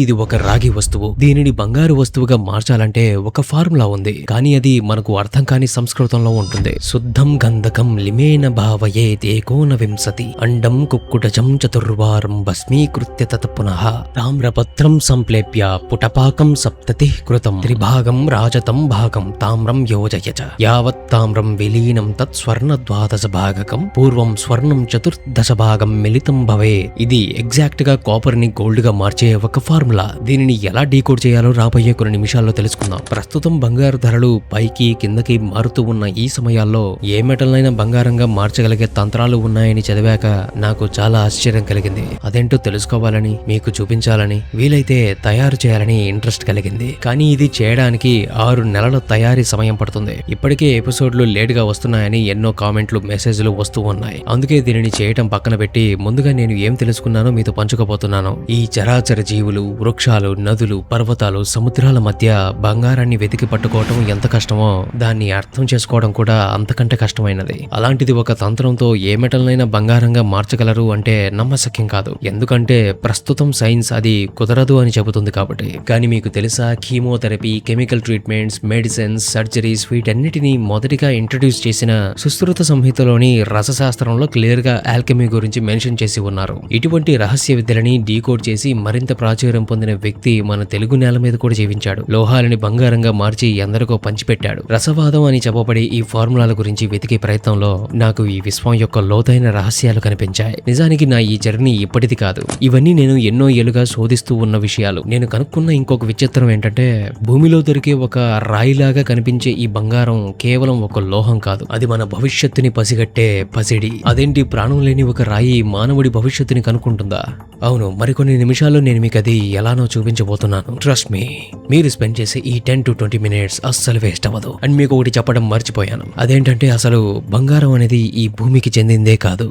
ఇది ఒక రాగి వస్తువు. దీనిని బంగారు వస్తువుగా మార్చాలంటే ఒక ఫార్ములా ఉంది, కానీ అది మనకు అర్థం కాని సంస్కృతంలో ఉంటుంది. శుద్ధం గంధకం లిమేన భావయేత్ ఏకోన వింశతి అండం కుక్కుటజం చతుర్వారం భస్మీకృత్య తత పునః తామ్రపత్రం సంప్లేప్య పుటపాకం సప్తతి కృతం త్రిభాగం రాజతం భాగం తామ్రం యోజయచ యావత్ తామ్రం విలీనం తత్ స్వర్ణ ద్వాదశ భాగకం పూర్వం స్వర్ణం చతుర్దశ భాగం మిళితం భవే. ఇది ఎగ్జాక్ట్ గా కాపర్ ని గోల్డ్ గా మార్చే ఒక ఫార్ములా. దీనిని ఎలా డీకోడ్ చేయాలో రాబోయే కొన్ని నిమిషాల్లో తెలుసుకుందాం. ప్రస్తుతం బంగారు ధరలు పైకి కిందకి మారుతూ ఉన్న ఈ సమయాల్లో ఏ మెటల్ అయినా బంగారంగా మార్చగలిగే తంత్రాలు ఉన్నాయని చదివాక నాకు చాలా ఆశ్చర్యం కలిగింది. అదేంటో తెలుసుకోవాలని, మీకు చూపించాలని, వీలైతే తయారు చేయాలని ఇంట్రెస్ట్ కలిగింది. కానీ ఇది చేయడానికి 6 నెలల తయారీ సమయం పడుతుంది. ఇప్పటికే ఎపిసోడ్లు లేట్ గా వస్తున్నాయని ఎన్నో కామెంట్లు, మెసేజ్లు వస్తూ ఉన్నాయి. అందుకే దీనిని చేయటం పక్కన పెట్టి ముందుగా నేను ఏం తెలుసుకున్నానో మీతో పంచుకోబోతున్నాను. ఈ చరాచర జీవులు, వృక్షాలు, నదులు, పర్వతాలు, సముద్రాల మధ్య బంగారాన్ని వెతికి పట్టుకోవటం ఎంత కష్టమో దాన్ని అర్థం చేసుకోవడం కూడా అంతకంటే కష్టమైనది. అలాంటిది ఒక తంత్రంతో ఏ మెటల్నైనా బంగారంగా మార్చగలరు అంటే నమ్మశక్యం కాదు. ఎందుకంటే ప్రస్తుతం సైన్స్ అది కుదరదు అని చెబుతుంది కాబట్టి. కానీ మీకు తెలుసా, chemotherapy, chemical treatments, medicines, surgeries వీటన్నిటిని మొదటిగా ఇంట్రడ్యూస్ చేసిన సుశ్రుత సంహితలోని రసశాస్త్రంలో క్లియర్ గా ఆల్కెమీ గురించి మెన్షన్ చేసి ఉన్నారు. ఇటువంటి రహస్య విద్యలని డీకోడ్ చేసి మరింత ప్రాచుర్యం పొందిన వ్యక్తి మన తెలుగు నేల మీద కూడా జీవించాడు. లోహాలని బంగారంగా మార్చి ఎందరికో పంచిపెట్టాడు. రసవాదం అని చెప్పబడే ఈ ఫార్ములాల గురించి వెతికే ప్రయత్నంలో నాకు ఈ విశ్వం యొక్క లోతైన రహస్యాలు కనిపించాయి. నిజానికి నా ఈ జర్నీ ఇప్పటిది కాదు. ఇవన్నీ నేను ఎన్నో ఏళ్లుగా శోధిస్తూ ఉన్న విషయాలు. నేను కనుక్కున్న ఇంకొక విచిత్రం ఏంటంటే, భూమిలో దొరికే ఒక రాయిలాగా కనిపించే ఈ బంగారం కేవలం ఒక లోహం కాదు, అది మన భవిష్యత్తుని పసిగట్టే పసిడి. అదేంటి, ప్రాణం లేని ఒక రాయి మానవుడి భవిష్యత్తుని కనుక్కుంటుందా? అవును, మరికొన్ని నిమిషాల్లో నేను మీకు అది ఎలానో చూపించబోతున్నాను. ట్రస్ట్ మీ, మీరు స్పెండ్ చేసే ఈ 10 to 20 minutes అస్సలు వేస్ట్ అవ్వదు. అండ్ మీకు ఒకటి చెప్పడం మర్చిపోయాను. అదేంటంటే అసలు బంగారం అనేది ఈ భూమికి చెందిందే కాదు.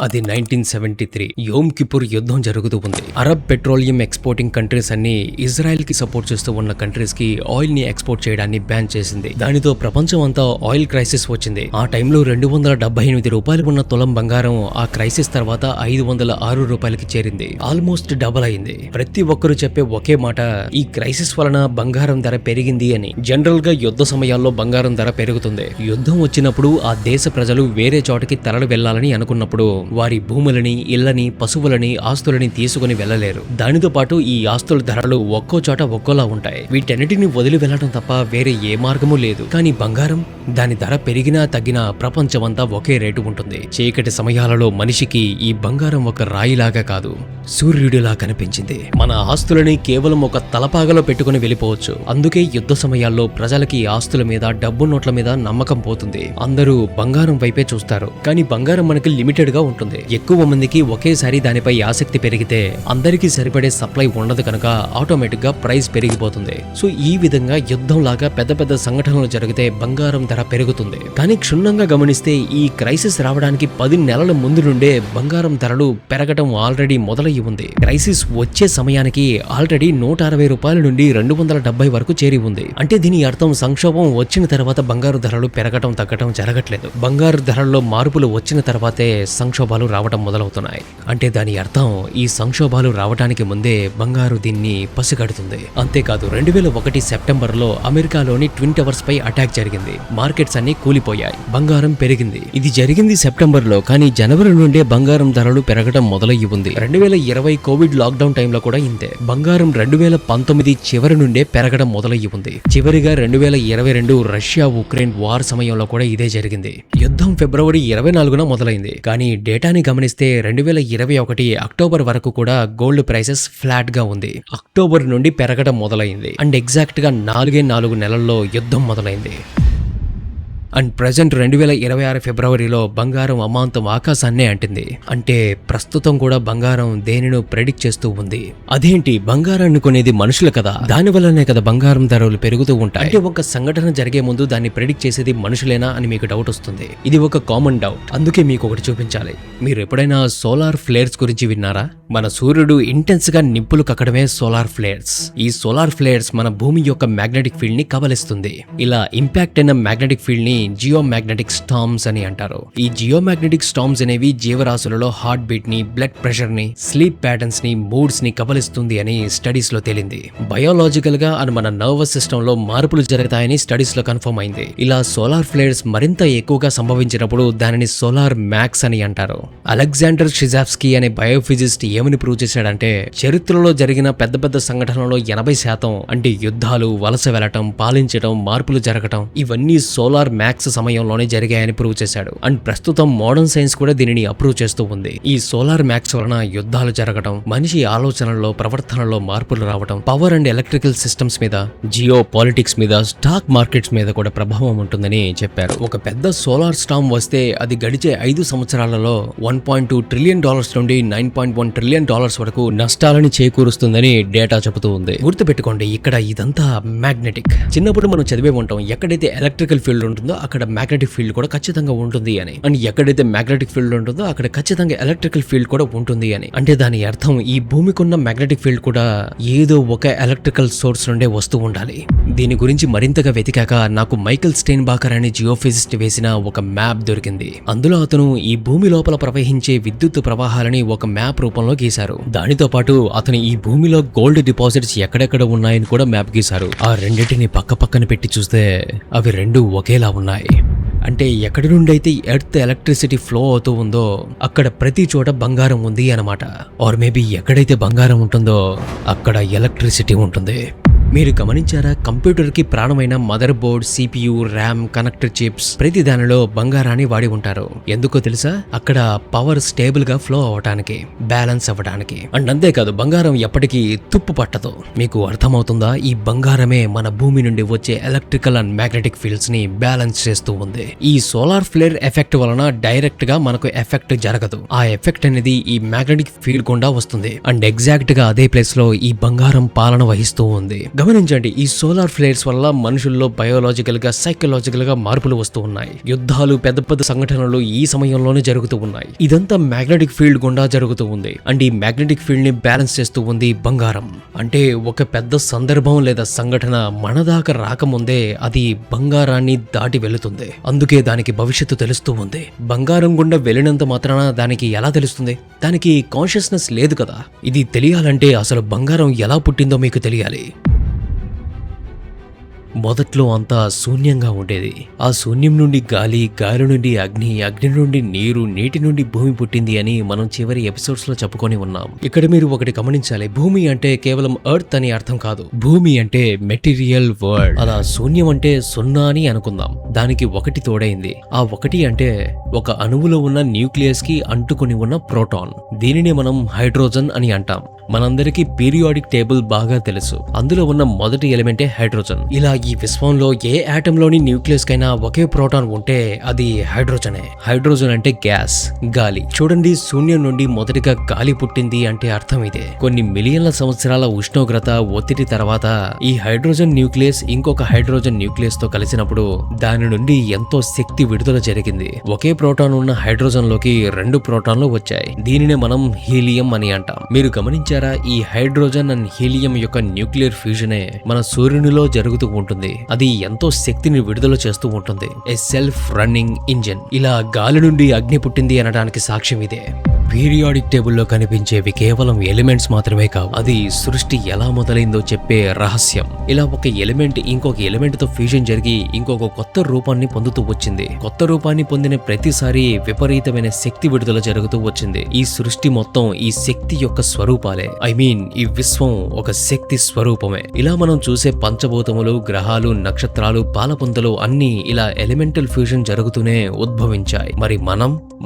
అది 1973 యోమ్ కిపుర్ యుద్ధం జరుగుతూ ఉంది. అరబ్ పెట్రోలియం ఎక్స్పోర్టింగ్ కంట్రీస్ అన్ని ఇజ్రాయెల్ కి సపోర్ట్ చేస్తూ ఉన్న కంట్రీస్ కి ఆయిల్ ని ఎక్స్పోర్ట్ చేయడాన్ని బ్యాన్ చేసింది. దానితో ప్రపంచం అంతా ఆయిల్ క్రైసిస్ వచ్చింది. ఆ టైంలో 278 రూపాయలు ఉన్న తులం బంగారం ఆ క్రైసిస్ తర్వాత 506 రూపాయలకి చేరింది. ఆల్మోస్ట్ డబల్ అయింది. ప్రతి ఒక్కరు చెప్పే ఒకే మాట, ఈ క్రైసిస్ వలన బంగారం ధర పెరిగింది అని. జనరల్ గా యుద్ధ సమయాల్లో బంగారం ధర పెరుగుతుంది. యుద్ధం వచ్చినప్పుడు ఆ దేశ ప్రజలు వేరే చోటకి తరలి వెళ్లాలని అనుకున్నప్పుడు వారి భూములని, ఇళ్లని, పశువులని, ఆస్తులని తీసుకుని వెళ్లలేరు. దానితో పాటు ఈ ఆస్తుల ధరలు ఒక్కో చోట ఒక్కోలా ఉంటాయి. వీటన్నిటిని వదిలి వెళ్లడం తప్ప వేరే ఏ మార్గమూ లేదు. కానీ బంగారం, దాని ధర పెరిగినా తగ్గినా ప్రపంచమంతా ఒకే రేటు ఉంటుంది. చీకటి సమయాలలో మనిషికి ఈ బంగారం ఒక రాయిలాగా కాదు, సూర్యుడిలా కనిపించింది. మన ఆస్తులని కేవలం ఒక తలపాగలో పెట్టుకుని వెళ్ళిపోవచ్చు. అందుకే యుద్ధ సమయాల్లో ప్రజలకి ఆస్తుల మీద, డబ్బు నోట్ల మీద నమ్మకం పోతుంది. అందరూ బంగారం వైపే చూస్తారు. కానీ బంగారం మనకి లిమిటెడ్ గా ఉంటుంది. ఎక్కువ మందికి ఒకేసారి దానిపై ఆసక్తి పెరిగితే అందరికీ సరిపడే సప్లై ఉండదు కనుక ఆటోమేటిక్ గా ప్రైస్ పెరిగిపోతుంది. సో ఈ విధంగా యుద్ధం లాగా పెద్ద పెద్ద సంఘటనలు జరిగితే బంగారం ధర పెరుగుతుంది. కానీ క్షుణ్ణంగా గమనిస్తే ఈ క్రైసిస్ రావడానికి 10 నెలల ముందు నుండే బంగారం ధరలు పెరగడం ఆల్రెడీ మొదలయ్యి ఉంది. క్రైసిస్ వచ్చే సమయానికి ఆల్రెడీ 160 రూపాయల నుండి 270 వరకు చేరి ఉంది. అంటే దీని అర్థం సంక్షోభం వచ్చిన తర్వాత బంగారు ధరలు పెరగటం తగ్గటం జరగట్లేదు. బంగారు ధరల్లో మార్పులు వచ్చిన తర్వాతే సంక్షోభాలు రావటం మొదలవుతున్నాయి. అంటే దాని అర్థం ఈ సంక్షోభాలు రావడానికి ముందే బంగారు దీన్ని పసిగడుతుంది. అంతేకాదు, 2001 సెప్టెంబర్లో అమెరికాలోని ట్విన్ టవర్స్ పై అటాక్ జరిగింది. మార్కెట్స్ అన్ని కూలిపోయాయి. బంగారం పెరిగింది. ఇది జరిగింది సెప్టెంబర్లో, కానీ జనవరి నుండే బంగారం ధరలు పెరగడం మొదలయ్యి ఉంది. 2020 కోవిడ్ లాక్డౌన్ టైంలో కూడా ఇంతే. బంగారం 2019 చివరి నుండే పెరగడం మొదలయ్యి ఉంది. చివరిగా 2022 రష్యా ఉక్రెయిన్ వార్ సమయంలో కూడా ఇదే జరిగింది. యుద్ధం ఫిబ్రవరి 24న మొదలైంది. కానీ డేటాని గమనిస్తే 2021 అక్టోబర్ వరకు కూడా గోల్డ్ ప్రైసెస్ ఫ్లాట్ గా ఉంది. అక్టోబర్ నుండి పెరగడం మొదలైంది. అండ్ ఎగ్జాక్ట్ గా 4 నెలల్లో యుద్ధం మొదలైంది. అండ్ ప్రెజెంట్ 2026 ఫిబ్రవరిలో బంగారం అమాంతం ఆకాశాన్నే అంటింది. అంటే ప్రస్తుతం కూడా బంగారం దేనినో ప్రెడిక్ట్ చేస్తూ ఉంది. అదేంటి, బంగారాన్ని కొనేది మనుషులు కదా, దాని వల్లనే కదా బంగారం ధరలు పెరుగుతూ ఉంటాయి. అంటే ఒక సంఘటన జరిగే ముందు దాన్ని ప్రెడిక్ట్ చేసేది మనుషులేనా అని మీకు డౌట్ వస్తుంది. ఇది ఒక కామన్ డౌట్, అందుకే మీకు ఒకటి చూపించాలి. మీరు ఎప్పుడైనా సోలార్ ఫ్లేర్స్ గురించి విన్నారా? మన సూర్యుడు ఇంటెన్స్ గా నిప్పులు కక్కడమే సోలార్ ఫ్లేర్స్. ఈ సోలార్ ఫ్లేర్స్ మన భూమి యొక్క మ్యాగ్నెటిక్ ఫీల్డ్ ని కబలిస్తుంది. ఇలా ఇంపాక్ట్ అయిన మ్యాగ్నెటిక్ ఫీల్డ్ ని జియో మ్యాగ్నెటిక్ స్టార్మ్స్ అని అంటారు. ఈ జియో మ్యాగ్నెటిక్ స్టార్మ్స్ అనేవి జీవరాశులలో హార్ట్ బీట్ ని, బ్లడ్ ప్రెషర్ ని, స్లీప్ ప్యాటర్న్స్ ని, మూడ్స్ ని కబలిస్తుంది అని స్టడీస్ లో తేలింది. బయోలాజికల్ గా అండ్ మన నర్వస్ సిస్టమ్ లో మార్పులు జరుగుతాయని స్టడీస్ లో కన్ఫర్మ్ అయింది. ఇలా సోలార్ ఫ్లేర్స్ మరింత ఎక్కువగా సంభవించినప్పుడు దానిని సోలార్ మ్యాక్స్ అని అంటారు. అలెగ్జాండర్ షిజావ్స్కీ అనే బయోఫిజిస్ట్ ఏమని ప్రూవ్ చేశాడంటే, చరిత్రలో జరిగిన పెద్ద పెద్ద సంఘటనలో 80% అంటే యుద్ధాలు, వలస వెళ్లటం, పాలించడం, మార్పులు జరగటం ఇవన్నీ సోలార్ మ్యాక్స్ సమయంలోనే జరిగాయని ప్రూవ్ చేశాడు. అండ్ ప్రస్తుతం మోడర్న్ సైన్స్ కూడా దీనిని అప్రూవ్ చేస్తూ ఉంది. ఈ సోలార్ మ్యాక్స్ వలన యుద్ధాలు జరగటం, మనిషి ఆలోచనల్లో, ప్రవర్తనలో మార్పులు రావటం, పవర్ అండ్ ఎలక్ట్రికల్ సిస్టమ్స్ మీద, జియో పాలిటిక్స్ మీద, స్టాక్ మార్కెట్స్ మీద కూడా ప్రభావం ఉంటుందని చెప్పారు. ఒక పెద్ద సోలార్ స్టార్మ్ వస్తే అది గడిచే 5 సంవత్సరాలలో $1.2 ట్రిలియన్ నుండి $9.1 ట్రిలియన్ వరకు నష్టాలని చేకూరుస్తుందని డేటా చెబుతూ ఉంది. గుర్తుపెట్టుకోండి, ఇక్కడ ఇదంతా మ్యాగ్నెటిక్. చిన్నప్పుడు మనం చదివే ఉంటాం, ఎక్కడైతే ఎలక్ట్రికల్ ఫీల్డ్ ఉంటుందో అక్కడ మ్యాగ్నెటిక్ ఫీల్డ్ కూడా ఖచ్చితంగా ఉంటుంది అని. అండ్ ఎక్కడైతే మ్యాగ్నెటిక్ ఫీల్డ్ ఉంటుందో అక్కడ ఖచ్చితంగా ఎలక్ట్రికల్ ఫీల్డ్ కూడా ఉంటుంది అని. అంటే దాని అర్థం ఈ భూమికున్న మ్యాగ్నెటిక్ ఫీల్డ్ కూడా ఏదో ఒక ఎలక్ట్రికల్ సోర్స్ నుండే వస్తూ ఉండాలి. దీని గురించి మరింతగా వెతికాక నాకు మైకెల్ స్టెయిన్బాకర్ అనే జియోఫిజిస్ట్ వేసిన ఒక మ్యాప్ దొరికింది. అందులో అతను ఈ భూమి లోపల ప్రవహించే విద్యుత్ ప్రవాహాలని ఒక మ్యాప్ రూపంలో గీశారు. దానితో పాటు అతను ఈ భూమిలో గోల్డ్ డిపాజిట్స్ ఎక్కడెక్కడ ఉన్నాయని కూడా మ్యాప్ గీశారు. ఆ రెండింటిని పక్క పక్కన పెట్టి చూస్తే అవి రెండు ఒకేలా ఉన్నాయి. అంటే ఎక్కడి నుండి అయితే ఎర్త్ ఎలక్ట్రిసిటీ ఫ్లో అవుతూ ఉందో అక్కడ ప్రతి చోట బంగారం ఉంది అన్నమాట. ఆర్ మేబీ ఎక్కడైతే బంగారం ఉంటుందో అక్కడ ఎలక్ట్రిసిటీ ఉంటుంది. మీరు గమనించారా, కంప్యూటర్ కి ప్రాణమైన mother board, CPU, RAM, connector chips ప్రతి దానిలో బంగారాన్ని వాడి ఉంటారు. ఎందుకో తెలుసా? అక్కడ పవర్ స్టేబుల్ గా ఫ్లో అవడానికి, బ్యాలెన్స్ అవ్వడానికి. అండ్ అంతేకాదు, బంగారం ఎప్పటికీ తుప్పు పట్టదు. మీకు అర్థమవుతుందా? ఈ బంగారమే మన భూమి నుండి వచ్చే ఎలక్ట్రికల్ అండ్ మ్యాగ్నెటిక్ ఫీల్డ్స్ ని బ్యాలెన్స్ చేస్తూ ఉంది. ఈ సోలార్ ఫ్లేర్ ఎఫెక్ట్ వలన డైరెక్ట్ గా మనకు ఎఫెక్ట్ జరగదు. ఆ ఎఫెక్ట్ అనేది ఈ మ్యాగ్నెటిక్ ఫీల్డ్ గుండా వస్తుంది. అండ్ ఎగ్జాక్ట్ గా అదే ప్లేస్ లో ఈ బంగారం పాలన వహిస్తూ ఉంది. గమనించండి, ఈ సోలార్ ఫ్లేర్స్ వల్ల మనుషుల్లో బయోలాజికల్ గా, సైకలాజికల్ గా మార్పులు వస్తూ ఉన్నాయి. యుద్ధాలు, పెద్ద పెద్ద సంఘటనలు ఈ సమయంలోనే జరుగుతూ ఉన్నాయి. ఇదంతా మ్యాగ్నెటిక్ ఫీల్డ్ గుండా జరుగుతూ ఉంది. అండ్ ఈ మ్యాగ్నెటిక్ ఫీల్డ్ ని బ్యాలెన్స్ చేస్తూ ఉంది బంగారం. అంటే ఒక పెద్ద సందర్భం లేదా సంఘటన మన దాకా రాకముందే అది బంగారాన్ని దాటి వెళుతుంది. అందుకే దానికి భవిష్యత్తు తెలుస్తూ ఉంది. బంగారం గుండా వెళ్ళినంత మాత్రాన దానికి ఎలా తెలుస్తుంది? దానికి కాన్షియస్నెస్ లేదు కదా. ఇది తెలియాలంటే అసలు బంగారం ఎలా పుట్టిందో మీకు తెలియాలి. మొదట్లో అంతా శూన్యంగా ఉండేది. ఆ శూన్యం నుండి గాలి, గాలి నుండి అగ్ని, అగ్ని నుండి నీరు, నీటి నుండి భూమి పుట్టింది అని మనం చివరి ఎపిసోడ్స్ లో చెప్పుకొని ఉన్నాం. ఇక్కడ మీరు ఒకటి గమనించాలి, భూమి అంటే కేవలం ఎర్త్ అని అర్థం కాదు. భూమి అంటే మెటీరియల్ వరల్డ్. అలా శూన్యం అంటే సున్నా అని అనుకుందాం. దానికి ఒకటి తోడైంది. ఆ ఒకటి అంటే ఒక అణువులో ఉన్న న్యూక్లియస్ కి అంటుకుని ఉన్న ప్రోటాన్. దీనిని మనం హైడ్రోజన్ అని అంటాం. మనందరికీ పీరియాడిక్ టేబుల్ బాగా తెలుసు. అందులో ఉన్న మొదటి ఎలిమెంటే హైడ్రోజన్. ఇలా ఈ విశ్వంలో ఏ ఆటమ్ లోని న్యూక్లియస్ కైనా ఒకే ప్రోటాన్ ఉంటే అది హైడ్రోజనే. హైడ్రోజన్ అంటే గ్యాస్, గాలి. చూడండి, శూన్యం నుండి మొదటిగా గాలి పుట్టింది అంటే అర్థం ఇదే. కొన్ని మిలియన్ల సంవత్సరాల ఉష్ణోగ్రత, ఒత్తిడి తర్వాత ఈ హైడ్రోజన్ న్యూక్లియస్ ఇంకొక హైడ్రోజన్ న్యూక్లియస్ తో కలిసినప్పుడు దాని నుండి ఎంతో శక్తి విడుదల జరిగింది. ఒకే ప్రోటాన్ ఉన్న హైడ్రోజన్ లోకి 2 ప్రోటాన్లు వచ్చాయి. దీనినే మనం హీలియం అని అంటాం. మీరు గమనించారా, ఈ హైడ్రోజన్ అండ్ హీలియం యొక్క న్యూక్లియర్ ఫ్యూజనే మన సూర్యునిలో జరుగుతూ ఉంటుంది. అది ఎంతో శక్తిని విడుదల చేస్తూ ఉంటుంది. A self running engine. ఇలా గాలి నుండి అగ్ని పుట్టింది అనడానికి సాక్ష్యం ఇదే. పీరియాడిక్ టేబుల్లో కనిపించేవి కేవలం ఎలిమెంట్స్ మాత్రమే కావు, అది సృష్టి ఎలా మొదలైందో చెప్పే రహస్యం. ఇలా ఒక ఎలిమెంట్ ఇంకొక ఎలిమెంట్ తో ఫ్యూజన్ జరిగి ఇంకొక కొత్త రూపాన్ని పొందుతూ వచ్చింది. కొత్త రూపాన్ని పొందిన ప్రతిసారి విపరీతమైన శక్తి విడుదల జరుగుతూ వచ్చింది. ఈ సృష్టి మొత్తం ఈ శక్తి యొక్క స్వరూపాలే. ఈ విశ్వం ఒక శక్తి స్వరూపమే. ఇలా మనం చూసే పంచభూతములు, గ్రహాలు, నక్షత్రాలు, పాలపుంతలు అన్నీ ఇలా ఎలిమెంటల్ ఫ్యూజన్ జరుగుతూనే ఉద్భవించాయి. మరి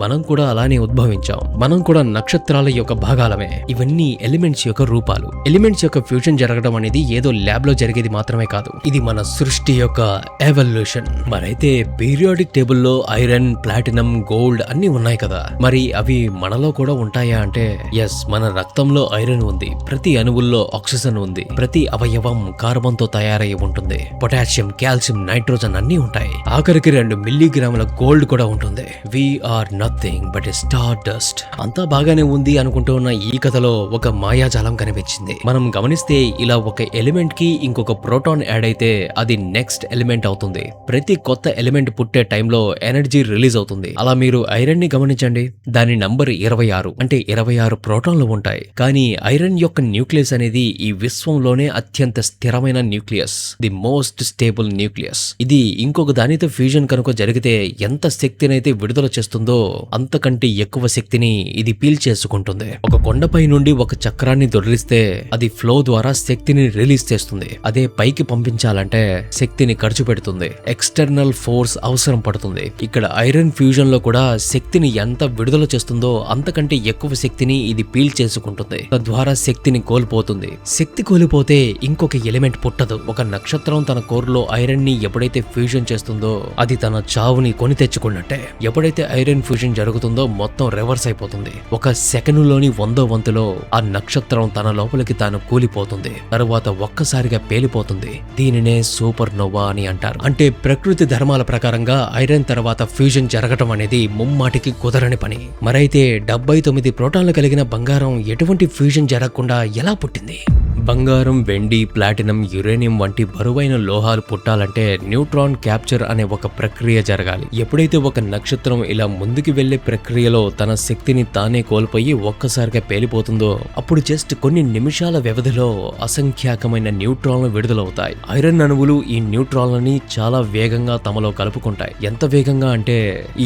మనం కూడా అలానే ఉద్భవించాం. మనం మనం కూడా నక్షత్రాల యొక్క భాగాలమే. ఇవన్నీ ఎలిమెంట్స్ యొక్క రూపాలు. ఎలిమెంట్స్ యొక్క ఫ్యూజన్ జరగడం అనేది ఏదో ల్యాబ్ లో జరిగేది మాత్రమే కాదు, ఇది మన సృష్టి యొక్క ఎవల్యూషన్. మరైతే పీరియాడిక్ టేబుల్ లో ఐరన్, ప్లాటినం, గోల్డ్ అన్ని ఉన్నాయి కదా, మరి అవి మనలో కూడా ఉంటాయా అంటే ఎస్, మన రక్తంలో ఐరన్ ఉంది, ప్రతి అణువుల్లో ఆక్సిజన్ ఉంది, ప్రతి అవయవం కార్బన్ తో తయారై ఉంటుంది, పొటాషియం, కాల్షియం, నైట్రోజన్ అన్ని ఉంటాయి, ఆఖరికి 2 మిల్లీగ్రాముల గోల్డ్ కూడా ఉంటుంది. We are nothing but a star dust. అంతా బాగానే ఉంది అనుకుంటూ ఉన్న ఈ కథలో ఒక మాయాజాలం కనిపించింది. మనం గమనిస్తే ఇలా ఒక ఎలిమెంట్ కి ఇంకొక ప్రోటాన్ యాడ్ అయితే అది నెక్స్ట్ ఎలిమెంట్ అవుతుంది. ప్రతి కొత్త ఎలిమెంట్ పుట్టే టైంలో ఎనర్జీ రిలీజ్ అవుతుంది. అలా మీరు ఐరన్ ని గమనించండి, దాని నంబర్ 26, అంటే 26 ప్రోటాన్లు ఉంటాయి. కానీ ఐరన్ యొక్క న్యూక్లియస్ అనేది ఈ విశ్వంలోనే అత్యంత స్థిరమైన nucleus, the most stable nucleus. ఇది ఇంకొక దానితో ఫ్యూజన్ కనుక జరిగితే ఎంత శక్తినైతే విడుదల చేస్తుందో అంతకంటే ఎక్కువ శక్తిని ఇది పీల్చేసుకుంటుంది. ఒక కొండపై నుండి ఒక చక్రాన్ని దొర్లిస్తే అది ఫ్లో ద్వారా శక్తిని రిలీజ్ చేస్తుంది. అదే పైకి పంపించాలంటే శక్తిని ఖర్చు పెడుతుంది, ఎక్స్టర్నల్ ఫోర్స్ అవసరం పడుతుంది. ఇక్కడ ఐరన్ ఫ్యూజన్ లో కూడా శక్తిని ఎంత విడుదల చేస్తుందో అంతకంటే ఎక్కువ శక్తిని ఇది పీల్చేసుకుంటుంది. తద్వారా శక్తిని కోల్పోతుంది. శక్తి కోల్పోతే ఇంకొక ఎలిమెంట్ పుట్టదు. ఒక నక్షత్రం తన కోర్లో ఐరన్ ని ఎప్పుడైతే ఫ్యూజన్ చేస్తుందో అది తన చావుని కొని తెచ్చుకున్నట్టే. ఎప్పుడైతే ఐరన్ ఫ్యూజన్ జరుగుతుందో మొత్తం రివర్స్ అయిపోతుంది. ఒక సెకనులోని 100వ వంతులో ఆ నక్షత్రం తన లోపలికి తాను కూలిపోతుంది, తరువాత ఒక్కసారిగా పేలిపోతుంది. దీనినే సూపర్ నోవా అని అంటారు. అంటే ప్రకృతి ధర్మాల ప్రకారంగా ఐరన్ తర్వాత ఫ్యూజన్ జరగటం అనేది ముమ్మాటికి కుదరని పని. మరైతే 79 ప్రోటాన్లు కలిగిన బంగారం ఎటువంటి ఫ్యూజన్ జరగకుండా ఎలా పుట్టింది? బంగారం, వెండి, ప్లాటినం, యురేనియం వంటి బరువైన లోహాలు పుట్టాలంటే న్యూట్రాన్ క్యాప్చర్ అనే ఒక ప్రక్రియ జరగాలి. ఎప్పుడైతే ఒక నక్షత్రం ఇలా ముందుకు వెళ్లే ప్రక్రియలో తన శక్తిని తానే కోల్పోయి ఒక్కసారిగా పేలిపోతుందో అప్పుడు జస్ట్ కొన్ని నిమిషాల వ్యవధిలో అసంఖ్యాకమైన న్యూట్రాన్లు విడుదలవుతాయి. ఐరన్ అణువులు ఈ న్యూట్రాన్లని చాలా వేగంగా తమలో కలుపుకుంటాయి. ఎంత వేగంగా అంటే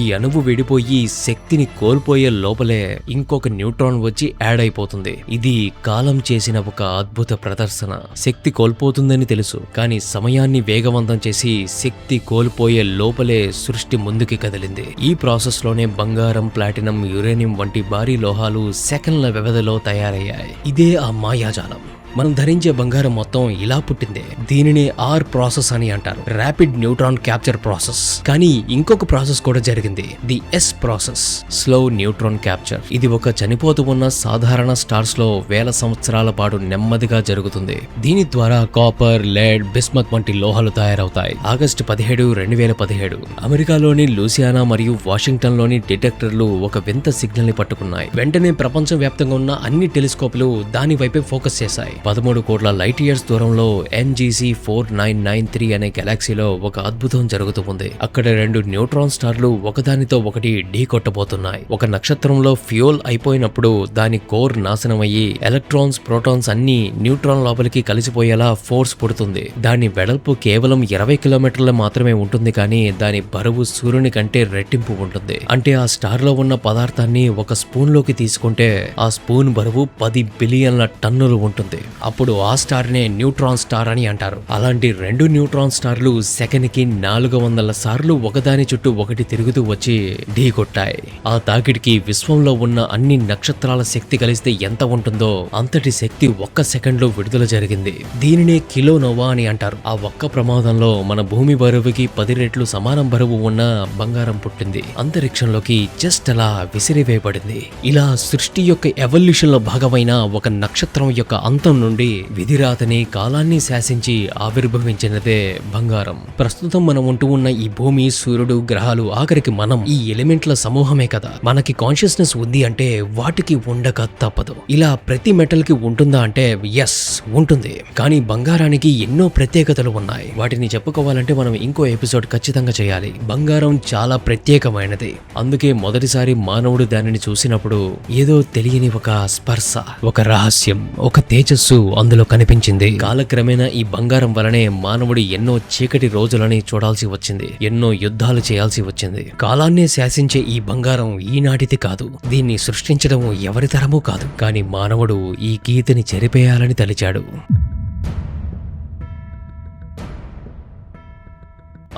ఈ అణువు విడిపోయి శక్తిని కోల్పోయే లోపలే ఇంకొక న్యూట్రాన్ వచ్చి యాడ్ అయిపోతుంది. ఇది కాలం చేసిన ఒక అద్భుత ప్రదర్శన. శక్తి కోల్పోతుందని తెలుసు, కానీ సమయాన్ని వేగవంతం చేసి శక్తి కోల్పోయే లోపలే సృష్టి ముందుకి కదిలింది. ఈ ప్రాసెస్ లోనే బంగారం, ప్లాటినం, యురేనియం వంటి భారీ లోహాలు సెకండ్ల వ్యవధిలో తయారయ్యాయి. ఇదే ఆ మాయాజాలం. మనం ధరించే బంగారం మొత్తం ఇలా పుట్టిందే. దీనినే ఆర్ ప్రాసెస్ అని అంటారు, ర్యాపిడ్ న్యూట్రాన్ క్యాప్చర్ ప్రాసెస్. కానీ ఇంకొక ప్రాసెస్ కూడా జరిగింది, the S process, slow neutron capture. ఇది ఒక చనిపోతూ ఉన్న సాధారణ స్టార్స్ లో వేల సంవత్సరాల పాటు నెమ్మదిగా జరుగుతుంది. దీని ద్వారా కాపర్, లెడ్, బిస్మత్ వంటి లోహాలు తయారవుతాయి. ఆగస్టు 17, 2017 అమెరికాలోని లూసియానా మరియు వాషింగ్టన్ లోని డిటెక్టర్లు ఒక వింత సిగ్నల్ ని పట్టుకున్నాయి. వెంటనే ప్రపంచ వ్యాప్తంగా ఉన్న అన్ని టెలిస్కోప్లు దాని వైపే ఫోకస్ చేశాయి. 13 కోట్ల లైట్ ఇయర్స్ దూరంలో NGC 4993 అనే గెలాక్సీలో ఒక అద్భుతం జరుగుతూ ఉంది. అక్కడ 2 న్యూట్రాన్ స్టార్లు ఒకదానితో ఒకటి ఢీ కొట్టబోతున్నాయి. ఒక నక్షత్రంలో ఫ్యూయల్ అయిపోయినప్పుడు దాని కోర్ నాశనం అయ్యి ఎలక్ట్రాన్స్, ప్రోటాన్స్ అన్ని న్యూట్రాన్ లోపలికి కలిసిపోయేలా ఫోర్స్ పుడుతుంది. దాని వెడల్పు కేవలం 20 కిలోమీటర్లు మాత్రమే ఉంటుంది, కానీ దాని బరువు సూర్యుని కంటే రెట్టింపు ఉంటుంది. అంటే ఆ స్టార్ లో ఉన్న పదార్థాన్ని ఒక స్పూన్ లోకి తీసుకుంటే ఆ స్పూన్ బరువు 10 బిలియన్ల టన్నులు ఉంటుంది. అప్పుడు ఆ స్టార్ నే న్యూట్రాన్ స్టార్ అని అంటారు. అలాంటి 2 న్యూట్రాన్ స్టార్లు సెకనికి 400 సార్లు ఒకదాని చుట్టూ ఒకటి తిరుగుతూ వచ్చి ఢీ కొట్టాయి. ఆ తాకిడికి విశ్వంలో ఉన్న అన్ని నక్షత్రాల శక్తి కలిస్తే ఎంత ఉంటుందో అంతటి శక్తి ఒక్క సెకండ్ లో విడుదల జరిగింది. దీనినే కిలో నోవా అని అంటారు. ఆ ఒక్క ప్రమాదంలో మన భూమి బరువుకి 10 రెట్లు సమానం బరువు ఉన్న బంగారం పుట్టింది. అంతరిక్షంలోకి జస్ట్ అలా విసిరివేయబడింది. ఇలా సృష్టి యొక్క ఎవల్యూషన్ లో భాగమైన ఒక నక్షత్రం యొక్క అంతం నుండి విధిరాతని, కాలాన్ని శాసించి ఆవిర్భవించినదే బంగారం. ప్రస్తుతం మనం ఉంటూ ఉన్న ఈ భూమి, సూర్యుడు, గ్రహాలు, ఆఖరికి మనం ఈ ఎలిమెంట్ల సమూహమే కదా. మనకి కాన్షియస్నెస్ ఉంది అంటే వాటికి ఉండక తప్పదు. ఇలా ప్రతి మెటల్ కి ఉంటుందా అంటే ఎస్ ఉంటుంది. కానీ బంగారానికి ఎన్నో ప్రత్యేకతలు ఉన్నాయి. వాటిని చెప్పుకోవాలంటే మనం ఇంకో ఎపిసోడ్ ఖచ్చితంగా చేయాలి. బంగారం చాలా ప్రత్యేకమైనది. అందుకే మొదటిసారి మానవుడు దానిని చూసినప్పుడు ఏదో తెలియని ఒక స్పర్శ, ఒక రహస్యం, ఒక తేజస్సు అందులో కనిపించింది. కాలక్రమేణా ఈ బంగారం వలనే మానవుడు ఎన్నో చీకటి రోజులని చూడాల్సి వచ్చింది. ఎన్నో యుద్ధాలు చేయాల్సి వచ్చింది. కాలాన్నే శాసించే ఈ బంగారం ఈనాటిది కాదు. దీన్ని సృష్టించడం ఎవరి తరమూ కాదు. కానీ మానవుడు ఈ గీతని చెరిపేయాలని తలిచాడు.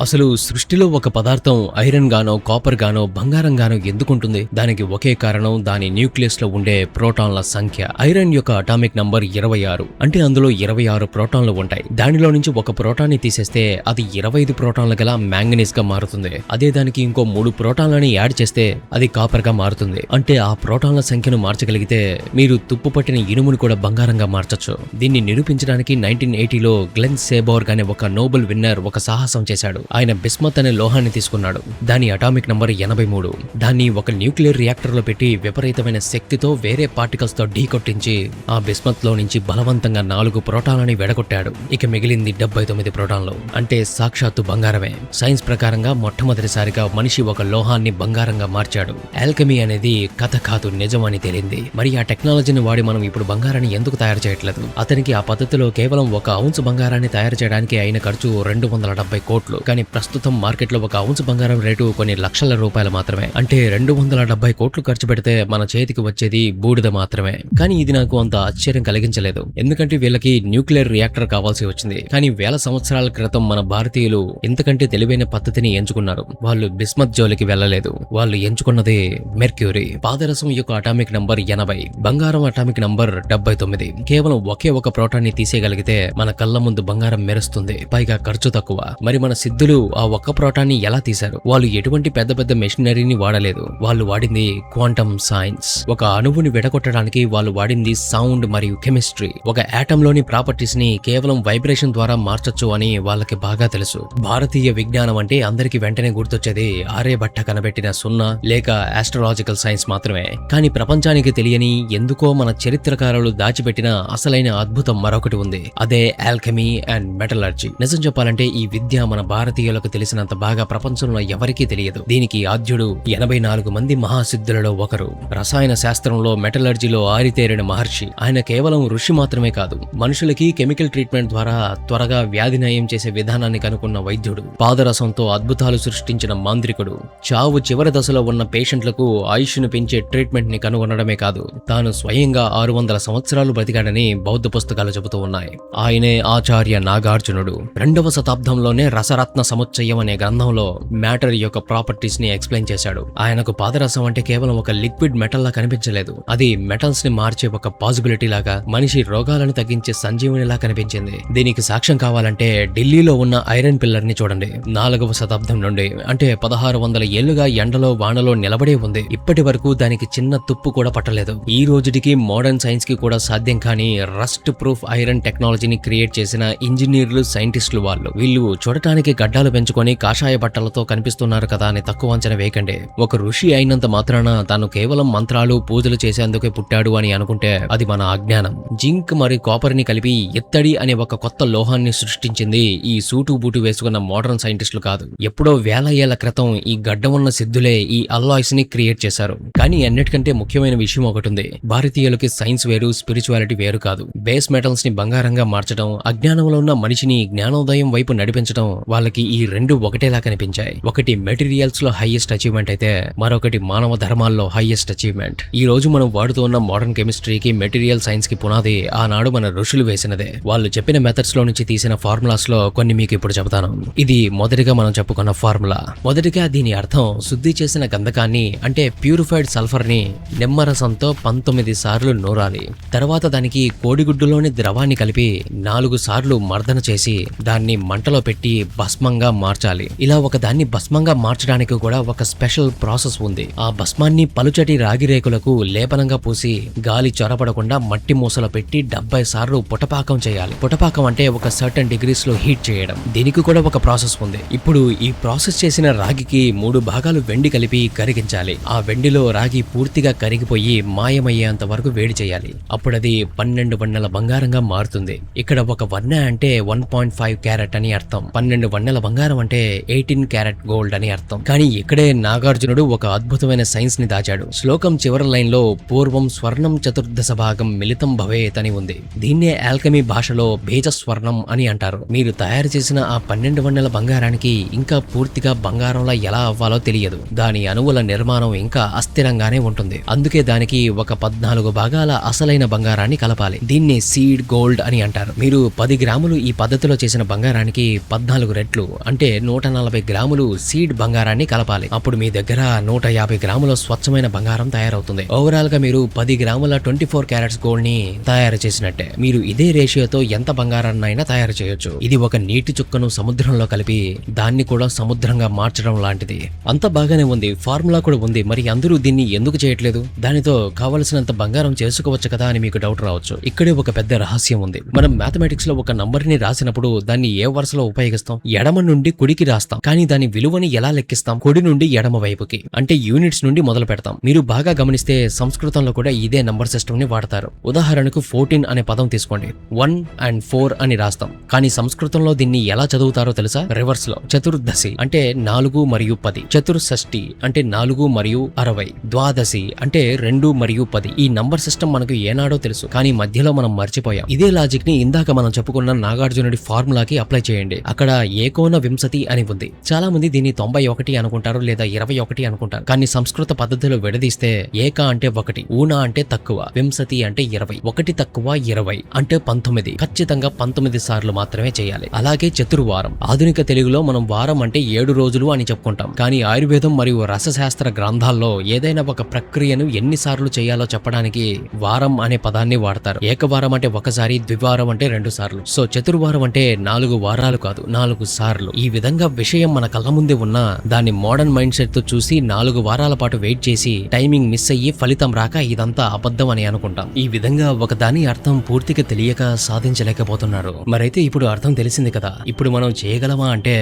అసలు సృష్టిలో ఒక పదార్థం ఐరన్ గానో కాపర్ గానో బంగారం గానో ఎందుకుంటుంది? దానికి ఒకే కారణం దాని న్యూక్లియస్ లో ఉండే ప్రోటాన్ల సంఖ్య. ఐరన్ యొక్క అటామిక్ నంబర్ 26. అంటే అందులో 26 ప్రోటాన్లు ఉంటాయి. దానిలో నుంచి ఒక ప్రోటాన్ని తీసేస్తే అది 25 ప్రోటాన్లు గల మ్యాంగనీస్ గా మారుతుంది. అదే దానికి ఇంకో 3 ప్రోటాన్లని యాడ్ చేస్తే అది కాపర్ గా మారుతుంది. అంటే ఆ ప్రోటాన్ల సంఖ్యను మార్చగలిగితే మీరు తుప్పు పట్టిన ఇనుమును కూడా బంగారంగా మార్చొచ్చు. దీన్ని నిరూపించడానికి 1980లో గ్లెన్ సేబోర్గ్ అనే ఒక నోబెల్ విన్నర్ ఒక సాహసం చేశాడు. ఆయన బిస్మత్ అనే లోహాన్ని తీసుకున్నాడు. దాని అటామిక్ నంబర్ 83. దాన్ని ఒక న్యూక్లియర్ రియాక్టర్ లో పెట్టి విపరీతమైన శక్తితో వేరే పార్టికల్స్ తో ఢీకొట్టించి ఆ బిస్మత్ లో నుంచి బలవంతంగా 4 ప్రోటాన్లని వెడగొట్టాడు. ఇక మిగిలింది 79 ప్రోటాన్లు. అంటే సాక్షాత్తు బంగారమే. సైన్స్ ప్రకారంగా మొట్టమొదటిసారిగా మనిషి ఒక లోహాన్ని బంగారంగా మార్చాడు. ఆల్కెమీ అనేది కథ కాదు, నిజమని తేలింది. మరి ఆ టెక్నాలజీని వాడి మనం ఇప్పుడు బంగారాన్ని ఎందుకు తయారు చేయట్లేదు? అతనికి ఆ పద్ధతిలో కేవలం 1 ఔన్స్ బంగారాన్ని తయారు చేయడానికి అయిన ఖర్చు 270 కోట్లు. కానీ ప్రస్తుతం మార్కెట్లో 1 ఔన్స్ బంగారం రేటు కొన్ని లక్షల రూపాయలు మాత్రమే. అంటే 270 కోట్లు ఖర్చు పెడితే మన చేతికి వచ్చేది బూడిద మాత్రమే. కానీ ఇది నాకు అంత ఆశ్చర్యం కలిగించలేదు. ఎందుకంటే వీళ్ళకి న్యూక్లియర్ రియాక్టర్ కావాల్సి వచ్చింది. కానీ వేల సంవత్సరాల క్రితం మన భారతీయులు ఇంతకంటే తెలివైన పద్ధతిని ఎంచుకున్నారు. వాళ్ళు బిస్మత్ జోలికి వెళ్ళలేదు. వాళ్ళు ఎంచుకున్నది మెర్క్యూరీ. పాదరసం యొక్క అటామిక్ నంబర్ 80, బంగారం అటామిక్ నంబర్ 79. కేవలం ఒకే ఒక ప్రోటాన్ని తీసేయగలిగితే మన కళ్ళ ముందు బంగారం మెరుస్తుంది. పైగా ఖర్చు తక్కువ. మరి మన సిద్ధులు ఆ ఒక్క ప్రోటాన్ని ఎలా తీశారు? వాళ్ళు ఎటువంటి పెద్ద పెద్ద మెషినరీని వాడలేదు. వాళ్ళు వాడింది క్వాంటమ్ సైన్స్. ఒక అణువుని విడగొట్టడానికి వాళ్ళు వాడింది సౌండ్ మరియు కెమిస్ట్రీ. ఒక ఆటమ్ లోని ప్రాపర్టీస్ ని కేవలం వైబ్రేషన్ ద్వారా మార్చొచ్చు అని వాళ్ళకి బాగా తెలుసు. భారతీయ విజ్ఞానం అంటే అందరికి వెంటనే గుర్తొచ్చేది ఆర్యభట్ట కనిపెట్టిన సున్నా లేక ఆస్ట్రాలాజికల్ సైన్స్ మాత్రమే. కానీ ప్రపంచానికి తెలియని, ఎందుకో మన చరిత్రకారులు దాచిపెట్టిన అసలైన అద్భుతం మరొకటి ఉంది. అదే ఆల్కెమీ అండ్ మెటలర్జీ. నిజం చెప్పాలంటే ఈ విద్య మన భారతీయులకు తెలిసినంత బాగా ప్రపంచంలో ఎవరికీ తెలియదు. దీనికి ఆద్యుడు 84 మంది మహాసిద్ధులలో ఒకరు. రసాయన శాస్త్రంలో మెటలర్జీలో ఆరితేరిన మహర్షి. ఆయన కేవలం ఋషి మాత్రమే కాదు, మనుషులకి కెమికల్ ట్రీట్మెంట్ ద్వారా త్వరగా వ్యాధి నయం చేసే విధానాన్ని కనుక్కున్న వైద్యుడు. పాదరసంతో అద్భుతాలు సృష్టించిన మాంత్రికుడు. చావు చివరి దశలో ఉన్న పేషెంట్లకు ఆయుష్ను పెంచే ట్రీట్మెంట్ ని కనుగొనడమే కాదు, తాను స్వయంగా 600 సంవత్సరాలు బ్రతికాడని బౌద్ధ పుస్తకాలు చెబుతూ ఉన్నాయి. ఆయనే ఆచార్య నాగార్జునుడు. 2వ శతాబ్దంలోనే రసరత్న సముచ్చయం అనే గ్రంథంలో మ్యాటర్ యొక్క ప్రాపర్టీస్ ని ఎక్స్ప్లెయిన్ చేశాడు. ఆయనకు పాదరసం అంటే కేవలం ఒక లిక్విడ్ మెటల్ లా కనిపించలేదు. అది మెటల్స్ ని మార్చే ఒక పాసిబిలిటీ లాగా, మనిషి రోగాలను తగ్గించే సంజీవనిలా కనిపించింది. దీనికి సాక్ష్యం కావాలంటే ఢిల్లీలో ఉన్న ఐరన్ పిల్లర్ ని చూడండి. 4వ శతాబ్దం నుండి అంటే 1600 ఏళ్లుగా ఎండలో వానలో నిలబడే ఉంది. ఇప్పటి వరకు దానికి చిన్న తుప్పు కూడా పట్టలేదు. ఈ రోజుకి మోడర్న్ సైన్స్ కి కూడా సాధ్యం కాని రస్ట్ ప్రూఫ్ ఐరన్ టెక్నాలజీని క్రియేట్ చేసిన ఇంజనీర్లు, సైంటిస్టులు వాళ్ళు. వీళ్ళు చూడటానికి గడ్డాలు పెంచుకొని కాషాయ బట్టలతో కనిపిస్తున్నారు కదా అని తక్కువ అంచనా వేయకండి. ఒక ఋషి అయినంత మాత్రాన తాను కేవలం మంత్రాలు, పూజలు చేసేందుకే పుట్టాడు అని అనుకుంటే అది మన అజ్ఞానం. జింక్ మరియు కాపర్ ని కలిపి ఇత్తడి అనే ఒక కొత్త లోహాన్ని సృష్టించింది ఈ సూటు బూటు వేసుకున్న మోడర్న్ సైంటిస్టులు కాదు. ఎప్పుడో వేల ఏళ్ల క్రితం ఈ గడ్డ ఉన్న సిద్ధులే ఈ అల్లాయ్స్ ని క్రియేట్ చేశారు. కానీ అన్నిటికంటే ముఖ్యమైన విషయం ఒకటి ఉంది. భారతీయులకి సైన్స్ వేరు, స్పిరిచువాలిటీ వేరు కాదు. బేస్ మెటల్స్ ని బంగారంగా మార్చడం, అజ్ఞానంలో ఉన్న మనిషిని జ్ఞానోదయం వైపు నడిపించడం, వాళ్ళకి ఈ రెండు ఒకటేలా కనిపించాయి. ఒకటి మెటీరియల్స్ లో హైయెస్ట్ అచీవ్మెంట్ అయితే మరొకటి మానవ ధర్మాల్లో హైయెస్ట్ అచీవ్మెంట్. ఈ రోజు మనం వాడుతూ ఉన్న మోడర్న్ కెమిస్ట్రీకి, మెటీరియల్ సైన్స్ కి పునాది ఆనాడు మన ఋషులు వేసినదే. వాళ్ళు చెప్పిన మెథడ్స్ లో నుంచి తీసిన ఫార్ములాస్ లో కొన్ని మీకు ఇప్పుడు చెబుతాను. ఇది మొదటిగా మనం చెప్పుకున్న ఫార్ములా. మొదటిగా దీని అర్థం శుద్ధి చేసిన గంధకాన్ని అంటే ప్యూరిఫైడ్ సల్ఫర్ ని నిమ్మరసంతో 19 సార్లు నూరాలి. తర్వాత దానికి కోడిగుడ్డులోని ద్రవాన్ని కలిపి 4 సార్లు మర్దన చేసి దాన్ని మంటలో పెట్టి భస్మంగా మార్చాలి. ఇలా ఒక దాన్ని భస్మంగా మార్చడానికి కూడా ఒక స్పెషల్ ప్రాసెస్ ఉంది. ఆ భస్మాన్ని పలుచటి రాగి రేకులకు లేపనంగా పూసి గాలి చొరబడకుండా మట్టి మూసలో పెట్టి 70 సార్లు పుటపాకం చేయాలి. పుటపాకం అంటే ఒక సర్టన్ డిగ్రీస్ లో హీట్ చేయడం. దీనికి కూడా ఒక ప్రాసెస్ ఉంది. ఇప్పుడు ఈ ప్రాసెస్ చేసిన రాగికి 3 భాగాలు వెండి కలిపి కరిగించాలి. ఆ వెండిలో రాగి పూర్తిగా కరిగిపోయి మాయమయ్యేంత వరకు వేడి చేయాలి. అప్పుడది 12 వన్నెల బంగారంగా మారుతుంది. ఇక్కడ ఒక వన్నె అంటే 1.5 క్యారెట్ అని అర్థం. 12 వన్నెల బంగారం అంటే 18 క్యారెట్ గోల్డ్ అని అర్థం. కానీ ఇక్కడే నాగార్జునుడు ఒక అద్భుతమైన సైన్స్ ని దాచాడు. శ్లోకం చివరి లైన్ లో పూర్వం స్వర్ణం చతుర్దశ భాగం మిళితం భవేత్ అని ఉంది. దీన్నే ఆల్కెమీ భాషలో బీజ స్వర్ణం అని అంటారు. మీరు తయారు చేసిన ఆ 12 వన్నెల బంగారానికి ఇంకా పూర్తిగా బంగారంలా ఎలా అవ్వాలో తెలియదు. దాని అణువుల నిర్మాణం ఇంకా అస్థిరంగానే ఉంటుంది. అందుకే దానికి ఒక 14 భాగాల అసలైన బంగారాన్ని కలపాలి. దీన్ని సీడ్ గోల్డ్ అని అంటారు. మీరు 10 గ్రాములు ఈ పద్ధతిలో చేసిన బంగారానికి 14 రెట్లు రెట్లు అంటే 140 గ్రాములు సీడ్ బంగారాన్ని కలపాలి. అప్పుడు మీ దగ్గర 150 గ్రాముల స్వచ్ఛమైన బంగారం తయారవుతుంది. ఓవరాల్ గా మీరు 10 గ్రాముల 24 క్యారెట్స్ గోల్డ్ ని తయారు చేసినట్టే. మీరు ఇదే రేషియోతో ఎంత బంగారాన్నైనా తయారు చేయొచ్చు. ఇది ఒక నీటి చుక్కను సముద్రంలో కలిపి దాన్ని కూడా సముద్రంగా మార్చడం లాంటిది. అంత బాగానే ఉంది, ఫార్ములా కూడా ఉంది. మరి అందరూ దీన్ని ఎందుకు చేయట్లేదు? దానితో కావలసినంత బంగారం చేసుకోవచ్చు కదా అని మీకు డౌట్ రావచ్చు. ఇక్కడే ఒక పెద్ద రహస్యం ఉంది. మనం మ్యాథమెటిక్స్ లో ఒక నంబర్ ని రాసినప్పుడు దాన్ని ఏ వరుసలో ఉపయోగిస్తాం? ఎడమ నుండి కుడికి రాస్తాం. కానీ దాని విలువని ఎలా లెక్కిస్తాం? కుడి నుండి ఎడమ వైపుకి, అంటే యూనిట్స్ నుండి మొదలు పెడతాం. మీరు బాగా గమనిస్తే సంస్కృతంలో కూడా ఇదే నంబర్ సిస్టమ్ ని వాడతారు. ఉదాహరణకు 14 అనే పదం తీసుకోండి. 1 and 4 అని రాస్తాం. కానీ సంస్కృతంలో దీన్ని ఎలా చదువుతారో తెలుసా? రివర్స్ లో. చతుర్దశి అంటే 4 మరియు 10, చతుర్షష్ఠి అంటే 4 మరియు 60, ద్వాదశి అంటే 2 మరియు 10. ఈ నంబర్ సిస్టమ్ మనకు ఏనాడో తెలుసు, కానీ మధ్యలో మనం మర్చిపోయాం. ఇదే లాజిక్ ని ఇందాక మనం చెప్పుకున్న నాగార్జునుడి ఫార్ములాకి అప్లై చేయండి. అక్కడ ఏకోన వింశతి అని ఉంది. చాలా మంది దీన్ని 91 అనుకుంటారు లేదా 21 అనుకుంటారు. కానీ సంస్కృత పద్ధతిలో విడదీస్తే ఏక అంటే 1, ఊనా అంటే తక్కువ, వింశతి అంటే 20. 1 తక్కువ 20 అంటే 19. ఖచ్చితంగా 19 సార్లు మాత్రమే చేయాలి. అలాగే చతుర్వారం. ఆధునిక తెలుగులో మనం వారం అంటే 7 రోజులు అని చెప్పుకుంటాం. కానీ ఆయుర్వేదం మరియు రసశాస్త్ర గ్రంథాల్లో ఏదైనా ఒక ప్రక్రియను ఎన్నిసార్లు చేయాలో చెప్పడానికి వారం అనే పదాన్ని వాడతారు. ఏకవారం అంటే ఒకసారి, ద్వివారం అంటే 2 సార్లు. సో చతుర్వారం అంటే 4 వారాలు కాదు, 4 సార్లు. ఈ విధంగా విషయం మన కళ్ళ ముందే ఉన్నా దాన్ని మోడర్న్ మైండ్ సెట్ తో చూసి 4 వారాల పాటు వెయిట్ చేసి టైమింగ్ మిస్ అయ్యి ఫలితం రాక ఇదంతా అబద్ధం అని అనుకుంటాం. ఈ విధంగా ఒక దాని అర్థం పూర్తిగా తెలియక సాధించలేకపోతున్నారు. మరైతే ఇప్పుడు అర్థం తెలిసింది కదా. ఇప్పుడు మనం చేయగలమా అంటే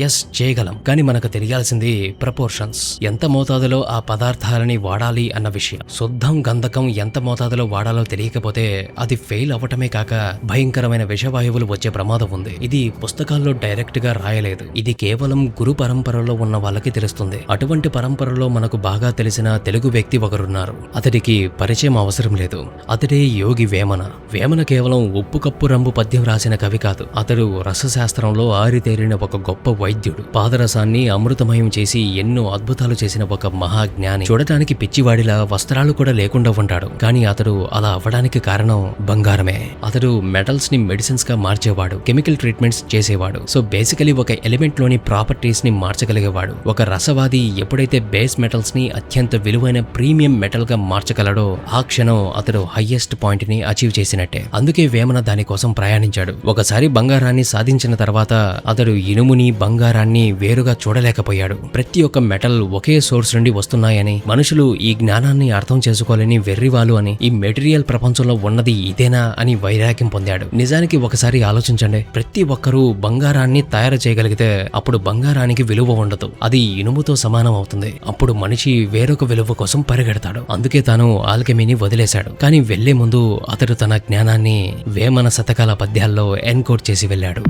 ఎస్, చేయగలం. కానీ మనకు తెలియాల్సింది ప్రపోర్షన్స్. ఎంత మోతాదులో ఆ పదార్థాలని వాడాలి అన్న విషయం. శుద్ధం గంధకం ఎంత మోతాదులో వాడాలో తెలియకపోతే అది ఫెయిల్ అవ్వటమే కాక భయంకరమైన విషవాయువులు వచ్చే ప్రమాదం ఉంది. ఇది పుస్తకాల్లో డైరెక్ట్ గా రాయలేదు. ఇది కేవలం గురు పరంపరలో ఉన్న వాళ్ళకి తెలుస్తుంది. అటువంటి పరంపరలో మనకు బాగా తెలిసిన తెలుగు వ్యక్తి ఒకరున్నారు. అతడికి పరిచయం అవసరం లేదు. అతడే యోగి వేమన. వేమన కేవలం ఉప్పు కప్పు రంబు పద్యం రాసిన కవి కాదు. అతడు రసశాస్త్రంలో ఆరితేరిన ఒక గొప్ప వైద్యుడు. పాదరసాన్ని అమృతమయం చేసి ఎన్నో అద్భుతాలు చేసిన ఒక మహాజ్ఞాని. చూడటానికి పిచ్చివాడిలా వస్త్రాలు కూడా లేకుండా ఉంటాడు. కానీ అతడు అలా అవ్వడానికి కారణం బంగారమే. అతడు మెటల్స్ ని మెడిసిన్స్ గా మార్చేవాడు, కెమికల్ ట్రీట్మెంట్స్ చేసేవాడు. సో బేసికలీ ఒక ఎలిమెంట్ లోని ప్రాపర్టీస్ ని మార్చగలిగేవాడు. ఒక రసవాది ఎప్పుడైతే బేస్ మెటల్స్ ని అత్యంత విలువైన ప్రీమియం మెటల్ గా మార్చగలడో ఆ క్షణం అతడు హైయెస్ట్ పాయింట్ ని అచీవ్ చేసినట్టే. అందుకే వేమన దానికోసం ప్రయాణించాడు. ఒకసారి బంగారాన్ని సాధించిన తర్వాత అతడు ఇనుముని బంగారాన్ని వేరుగా చూడలేకపోయాడు. ప్రతి ఒక్క మెటల్ ఒకే సోర్స్ నుండి వస్తున్నాయని, మనుషులు ఈ జ్ఞానాన్ని అర్థం చేసుకోలేని వెర్రివాలు అని, ఈ మెటీరియల్ ప్రపంచంలో ఉన్నది ఇదేనా అని వైరాగ్యం పొందాడు. నిజానికి ఒకసారి ఆలోచించండి. ప్రతి ఒక్కరూ బంగారాన్ని తయారు చేయగలిగితే అప్పుడు బంగారానికి విలువ ఉండదు. అది ఇనుముతో సమానం అవుతుంది. అప్పుడు మనిషి వేరొక విలువ కోసం పరిగెడతాడు. అందుకే తాను ఆల్కెమీని వదిలేశాడు. కానీ వెళ్లే ముందు అతడు తన జ్ఞానాన్ని వేమన శతకాల పద్యాల్లో ఎన్కోడ్ చేసి వెళ్ళాడు.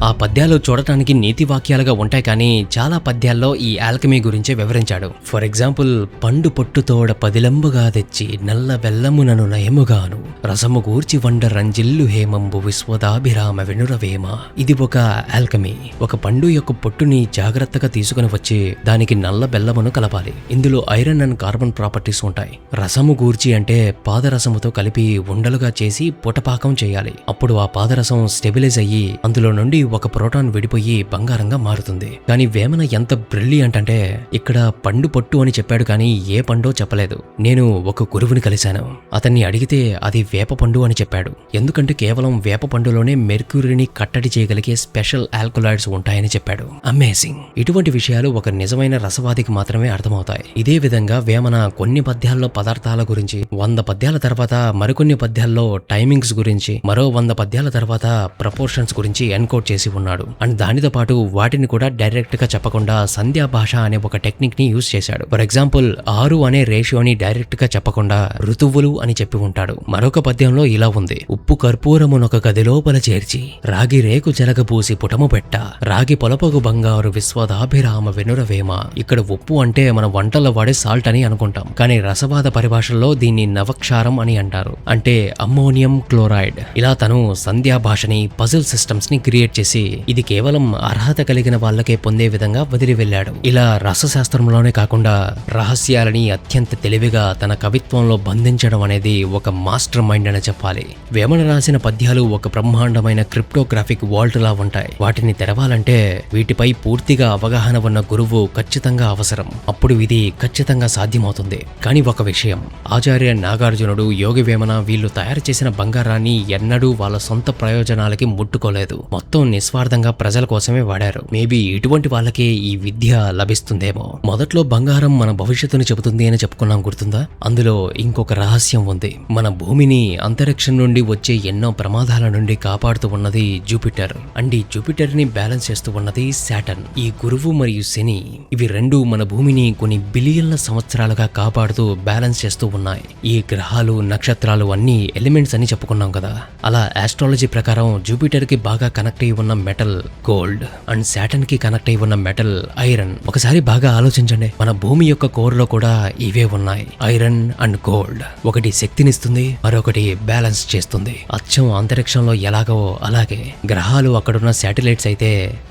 ఆ పద్యాలు చూడటానికి నీతి వాక్యాలుగా ఉంటాయి, కానీ చాలా పద్యాల్లో ఈ ఆల్కెమీ గురించే వివరించాడు. ఫర్ ఎగ్జాంపుల్, పండు పొట్టుతోడ పదిలంబుగా తెచ్చి నల్ల వెల్లమునను నయముగాను రసము గూర్చి వండ రంజిల్లు హేమంబు విశ్వదాభిరామ వెనురవేమ. ఇది ఒక ఆల్కెమీ. ఒక పండు యొక్క పొట్టుని జాగ్రత్తగా తీసుకుని వచ్చి దానికి నల్ల బెల్లమును కలపాలి. ఇందులో ఐరన్ అండ్ కార్బన్ ప్రాపర్టీస్ ఉంటాయి. రసము గూర్చి అంటే పాదరసముతో కలిపి ఉండలుగా చేసి పుటపాకం చేయాలి. అప్పుడు ఆ పాదరసం స్టెబిలైజ్ అయ్యి అందులో నుండి ఒక ప్రోటాన్ విడిపోయి బంగారంగా మారుతుంది. కానీ వేమన ఎంత బ్రిలియంట్ అంటే ఇక్కడ పండు పొట్టు అని చెప్పాడు, కానీ ఏ పండో చెప్పలేదు. నేను ఒక గురువుని కలిశాను. అతన్ని అడిగితే అది వేప పండు అని చెప్పాడు. ఎందుకంటే కేవలం వేప పండులోనే మెర్క్యూరీని కట్టడి చేయగలిగే స్పెషల్ ఆల్కలాయిడ్స్ ఉంటాయని చెప్పాడు. అమేజింగ్. ఇటువంటి విషయాలు ఒక నిజమైన రసవాదికి మాత్రమే అర్థమవుతాయి. ఇదే విధంగా వేమన కొన్ని పద్యాల్లో పదార్థాల గురించి, 100 పద్యాల తర్వాత మరికొన్ని పద్యాల్లో టైమింగ్స్ గురించి, మరో 100 పద్యాల తర్వాత ప్రపోర్షన్స్ గురించి ఎన్కోడ్ చేసి ఉన్నాడు. అండ్ దానితో పాటు వాటిని కూడా డైరెక్ట్ గా చెప్పకుండా సంధ్యా భాష అనే ఒక టెక్నిక్ ని యూజ్ చేశాడు. ఫర్ ఎగ్జాంపుల్, 6 అనే రేషియోని డైరెక్ట్ గా చెప్పకుండా ఋతువులు అని చెప్పి ఉంటాడు. మరొక పద్యంలో ఇలా ఉంది: ఉప్పు కర్పూరమునొక గదిలోపల చేర్చి రాగి రేకు చెరగబూసి పుటము పెట్ట రాగి పొలపగు బంగారు విశ్వదాభిరామ వెనురవేమ. ఇక్కడ ఉప్పు అంటే మన వంటల్లో వాడే సాల్ట్ అని అనుకుంటాం, కానీ రసవాద పరిభాషల్లో దీన్ని నవక్షారం అని అంటారు, అంటే అమ్మోనియం క్లోరైడ్. ఇలా తను సంధ్యా భాషని, పజిల్ సిస్టమ్స్ ని క్రియేట్ చేసి ఇది కేవలం అర్హత కలిగిన వాళ్ళకే పొందే విధంగా వదిలి వెళ్ళాడు. ఇలా రసశాస్త్రంలోనే కాకుండా రహస్యాలని అత్యంత తెలివిగా తన కవిత్వంలో బంధించడం అనేది ఒక మాస్టర్ మైండ్ అని చెప్పాలి. వేమన రాసిన పద్యాలు ఒక బ్రహ్మాండమైన క్రిప్టోగ్రాఫిక్ వాల్ట్ లా ఉంటాయి. వాటిని తెరవాలి అవ్వాలంటే వీటిపై పూర్తిగా అవగాహన ఉన్న గురువు ఖచ్చితంగా అవసరం. అప్పుడు ఇది ఖచ్చితంగా సాధ్యమవుతుంది. కానీ ఒక విషయం, ఆచార్య నాగార్జునుడు, యోగి వేమన వీళ్ళు తయారు చేసిన బంగారాన్ని ఎన్నడూ వాళ్ళ సొంత ప్రయోజనాలకి ముట్టుకోలేదు. మొత్తం నిస్వార్థంగా ప్రజల కోసమే వాడారు. మేబీ ఇటువంటి వాళ్ళకే ఈ విద్య లభిస్తుందేమో. మొదట్లో బంగారం మన భవిష్యత్తును చెబుతుంది అని చెప్పుకున్నాం, గుర్తుందా? అందులో ఇంకొక రహస్యం ఉంది. మన భూమిని అంతరిక్షం నుండి వచ్చే ఎన్నో ప్రమాదాల నుండి కాపాడుతూ ఉన్నది జూపిటర్. అండ్ ఈ జూపిటర్ ని బ్యాలెన్స్ చేస్తూ ఉన్నది సాటర్న్. ఈ గురువు మరియు శని, ఇవి రెండు మన భూమిని కొన్ని బిలియన్ల సంవత్సరాలుగా కాపాడుతూ బ్యాలెన్స్ చేస్తూ ఉన్నాయి. ఈ గ్రహాలు, నక్షత్రాలు అన్ని ఎలిమెంట్స్ అని చెప్పుకున్నాం కదా. అలా ఆస్ట్రాలజీ ప్రకారం జూపిటర్ కి బాగా కనెక్ట్ అయి ఉన్న మెటల్ గోల్డ్ అండ్ సాటర్న్ కి కనెక్ట్ అయి ఉన్న మెటల్ ఐరన్. ఒకసారి బాగా ఆలోచించండి, మన భూమి యొక్క కోర్ లో కూడా ఇవే ఉన్నాయి, ఐరన్ అండ్ గోల్డ్. ఒకటి శక్తినిస్తుంది, మరొకటి బ్యాలెన్స్ చేస్తుంది. అచ్చం అంతరిక్షంలో ఎలాగో అలాగే గ్రహాలు అక్కడున్న శాటిలైట్స్ అయితే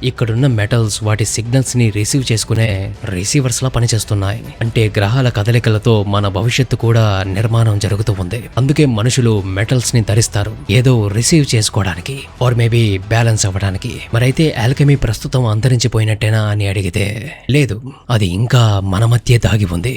ఇక్కడున్న మెటల్స్ వాటి సిగ్నల్స్ ని రిసీవ్ చేసుకునే రిసీవర్స్ లా పనిచేస్తున్నాయి. అంటే గ్రహాల కదలికలతో మన భవిష్యత్తు కూడా నిర్మాణం జరుగుతూ ఉంది. అందుకే మనుషులు మెటల్స్ ని ధరిస్తారు, ఏదో రిసీవ్ చేసుకోవడానికి ఆర్ మేబీ బ్యాలెన్స్ అవ్వడానికి. మరైతే ఆల్కెమీ ప్రస్తుతం అంతరించిపోయినట్టేనా అని అడిగితే లేదు, అది ఇంకా మన మధ్య దాగి ఉంది.